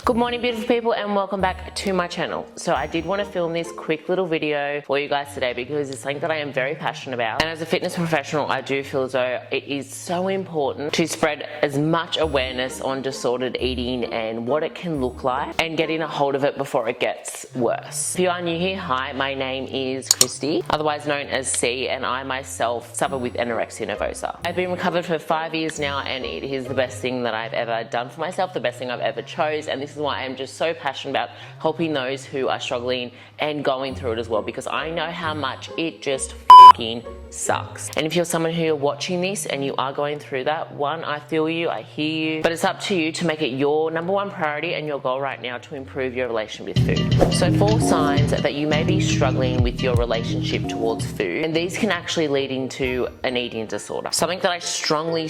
Good morning, beautiful people, and welcome back to my channel. So I did want to film this quick little video for you guys today because it's something that I am very passionate about. And as a fitness professional, I do feel as though it is so important to spread as much awareness on disordered eating and what it can look like and getting a hold of it before it gets worse. If you are new here, hi, my name is Christy, otherwise known as C, and I myself suffer with anorexia nervosa. I've been recovered for 5 years now, and it is the best thing that I've ever done for myself, the best thing I've ever chose, and this is why I'm just so passionate about helping those who are struggling and going through it as well, because I know how much it just fucking sucks. And if you're someone who are watching this and you are going through that, one, I feel you, I hear you, but it's up to you to make it your number one priority and your goal right now to improve your relationship with food. So 4 signs that you may be struggling with your relationship towards food, and these can actually lead into an eating disorder. Something that I strongly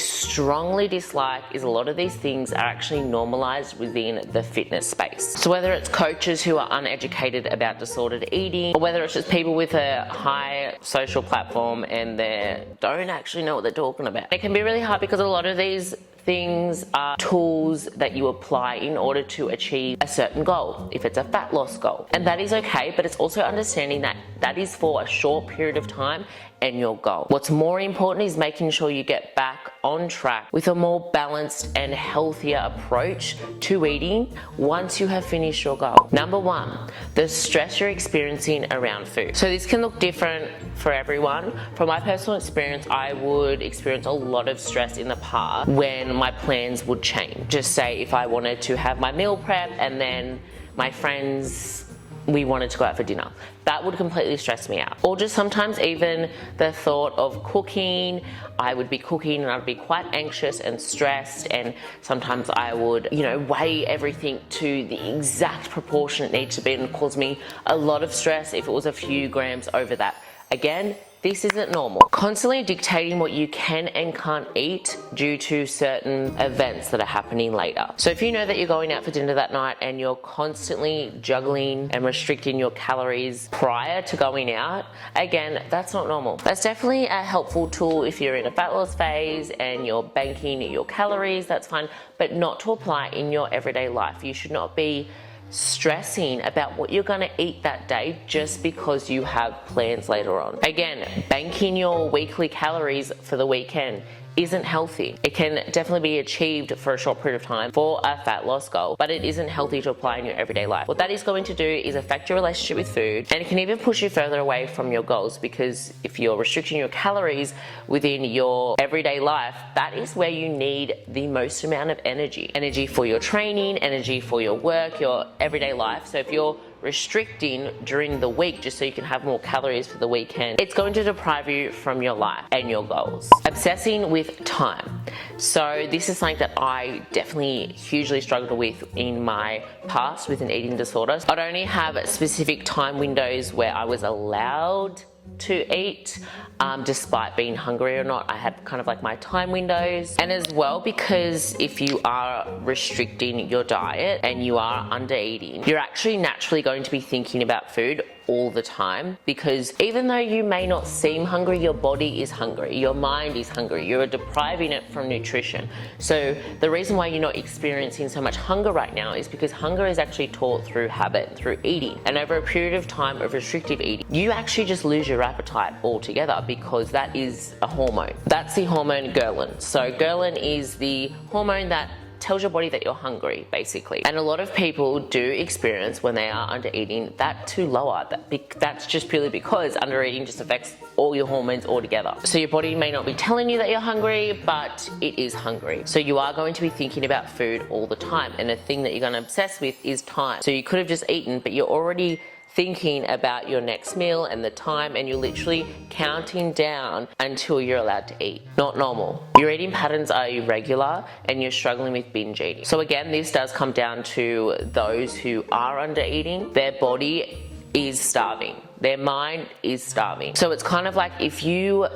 dislike is a lot of these things are actually normalized within the fitness space. So whether it's coaches who are uneducated about disordered eating, or whether it's just people with a high social platform and they don't actually know what they're talking about. It can be really hard because a lot of these things are tools that you apply in order to achieve a certain goal, if it's a fat loss goal. And that is okay, but it's also understanding that that is for a short period of time and your goal. What's more important is making sure you get back on track with a more balanced and healthier approach to eating once you have finished your goal. Number 1, the stress you're experiencing around food. So this can look different for everyone. From my personal experience, I would experience a lot of stress in the past when my plans would change. Just say if I wanted to have my meal prep and then my friends, we wanted to go out for dinner. That would completely stress me out. Or just sometimes even the thought of cooking, I would be cooking and I'd be quite anxious and stressed, and sometimes I would, weigh everything to the exact proportion it needs to be, and cause me a lot of stress if it was a few grams over that. Again, this isn't normal. Constantly dictating what you can and can't eat due to certain events that are happening later. So if you know that you're going out for dinner that night and you're constantly juggling and restricting your calories prior to going out, again, that's not normal. That's definitely a helpful tool if you're in a fat loss phase and you're banking your calories, that's fine, but not to apply in your everyday life. You should not be stressing about what you're going to eat that day just because you have plans later on. Again, banking your weekly calories for the weekend isn't healthy. It can definitely be achieved for a short period of time for a fat loss goal, but it isn't healthy to apply in your everyday life. What that is going to do is affect your relationship with food, and it can even push you further away from your goals, because if you're restricting your calories within your everyday life, that is where you need the most amount of energy. Energy for your training, energy for your work, your everyday life. So if you're restricting during the week just so you can have more calories for the weekend, it's going to deprive you from your life and your goals. Obsessing with time. So this is something that I definitely hugely struggled with in my past with an eating disorder. I'd only have specific time windows where I was allowed to eat, despite being hungry or not. I had kind of like my time windows. And as well, because if you are restricting your diet and you are under eating, you're actually naturally going to be thinking about food all the time, because even though you may not seem hungry, your body is hungry, your mind is hungry, you're depriving it from nutrition. So the reason why you're not experiencing so much hunger right now is because hunger is actually taught through habit, through eating. And over a period of time of restrictive eating, you actually just lose your appetite altogether, because that is a hormone. That's the hormone ghrelin. So ghrelin is the hormone that tells your body that you're hungry, basically. And a lot of people do experience, when they are under eating, that to lower. That's just purely because under eating just affects all your hormones altogether. So your body may not be telling you that you're hungry, but it is hungry. So you are going to be thinking about food all the time, and the thing that you're going to obsess with is time. So you could have just eaten, but you're already thinking about your next meal and the time, and you're literally counting down until you're allowed to eat. Not normal. Your eating patterns are irregular and you're struggling with binge eating. So again, this does come down to those who are under eating. Their body is starving. Their mind is starving. So it's kind of like if you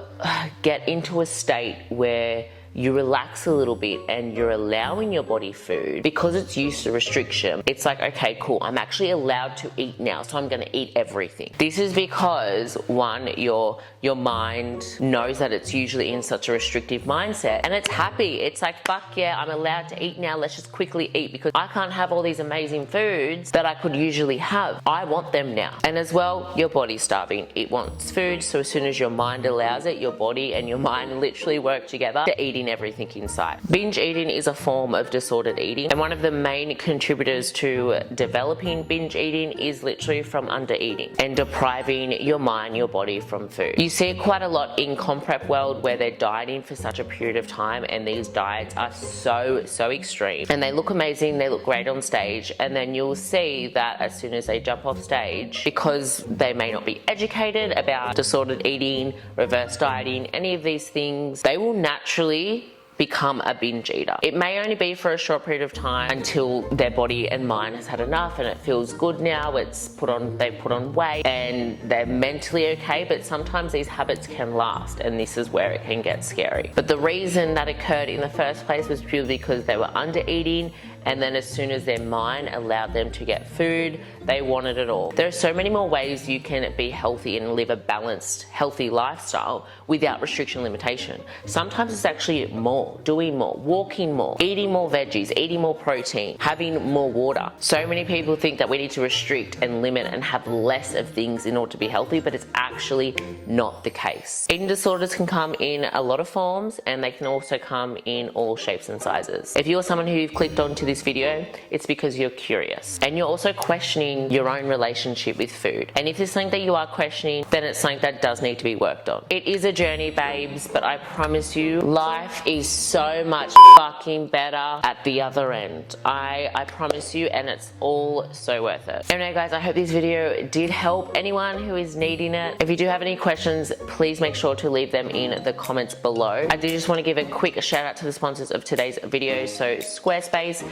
get into a state where you relax a little bit and you're allowing your body food, because it's used to restriction, it's like, okay, cool, I'm actually allowed to eat now, so I'm gonna eat everything. This is because, one, your mind knows that it's usually in such a restrictive mindset, and it's happy. It's like, fuck yeah, I'm allowed to eat now, let's just quickly eat, because I can't have all these amazing foods that I could usually have. I want them now. And as well, your body's starving. It wants food, so as soon as your mind allows it, your body and your mind literally work together to eating everything inside. Binge eating is a form of disordered eating, and one of the main contributors to developing binge eating is literally from under eating and depriving your mind, your body from food. You see it quite a lot in comp prep world where they're dieting for such a period of time, and these diets are so extreme, and they look amazing, they look great on stage, and then you'll see that as soon as they jump off stage, because they may not be educated about disordered eating, reverse dieting, any of these things, they will naturally become a binge eater. It may only be for a short period of time until their body and mind has had enough and it feels good now, they've put on weight and they're mentally okay, but sometimes these habits can last, and this is where it can get scary. But the reason that occurred in the first place was purely because they were under eating, and then as soon as their mind allowed them to get food, they wanted it all. There are so many more ways you can be healthy and live a balanced, healthy lifestyle without restriction limitation. Sometimes it's actually more, doing more, walking more, eating more veggies, eating more protein, having more water. So many people think that we need to restrict and limit and have less of things in order to be healthy, but it's actually not the case. Eating disorders can come in a lot of forms, and they can also come in all shapes and sizes. If you're someone who've clicked onto this video, it's because you're curious and you're also questioning your own relationship with food. And if there's something that you are questioning, then it's something that does need to be worked on. It is a journey, babes, but I promise you, life is so much fucking better at the other end. I promise you, and it's all so worth it. Anyway guys, I hope this video did help anyone who is needing it. If you do have any questions, please make sure to leave them in the comments below. I do just want to give a quick shout out to the sponsors of today's video. So Squarespace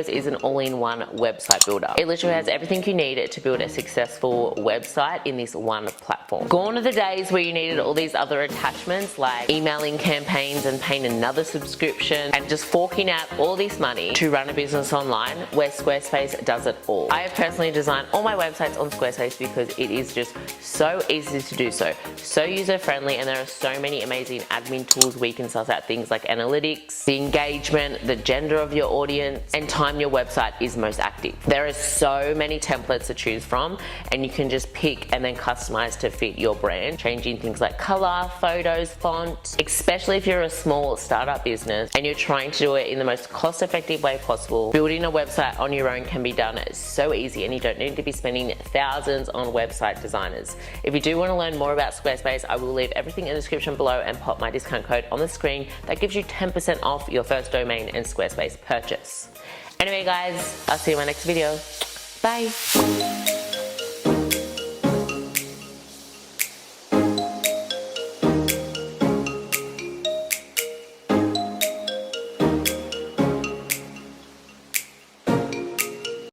is an all-in-one website builder. It literally has everything you need to build a successful website in this one platform. Gone are the days where you needed all these other attachments like emailing campaigns and paying another subscription and just forking out all this money to run a business online, where Squarespace does it all. I have personally designed all my websites on Squarespace because it is just so easy to do so user-friendly, and there are so many amazing admin tools where you can suss out things like analytics, the engagement, the gender of your audience, and time your website is most active. There are so many templates to choose from, and you can just pick and then customize to fit your brand, changing things like color, photos, font, especially if you're a small startup business and you're trying to do it in the most cost-effective way possible. Building a website on your own can be done so easy, and you don't need to be spending thousands on website designers. If you do want to learn more about Squarespace, I will leave everything in the description below and pop my discount code on the screen that gives you 10% off your first domain and Squarespace purchase. Anyway guys, I'll see you in my next video. Bye!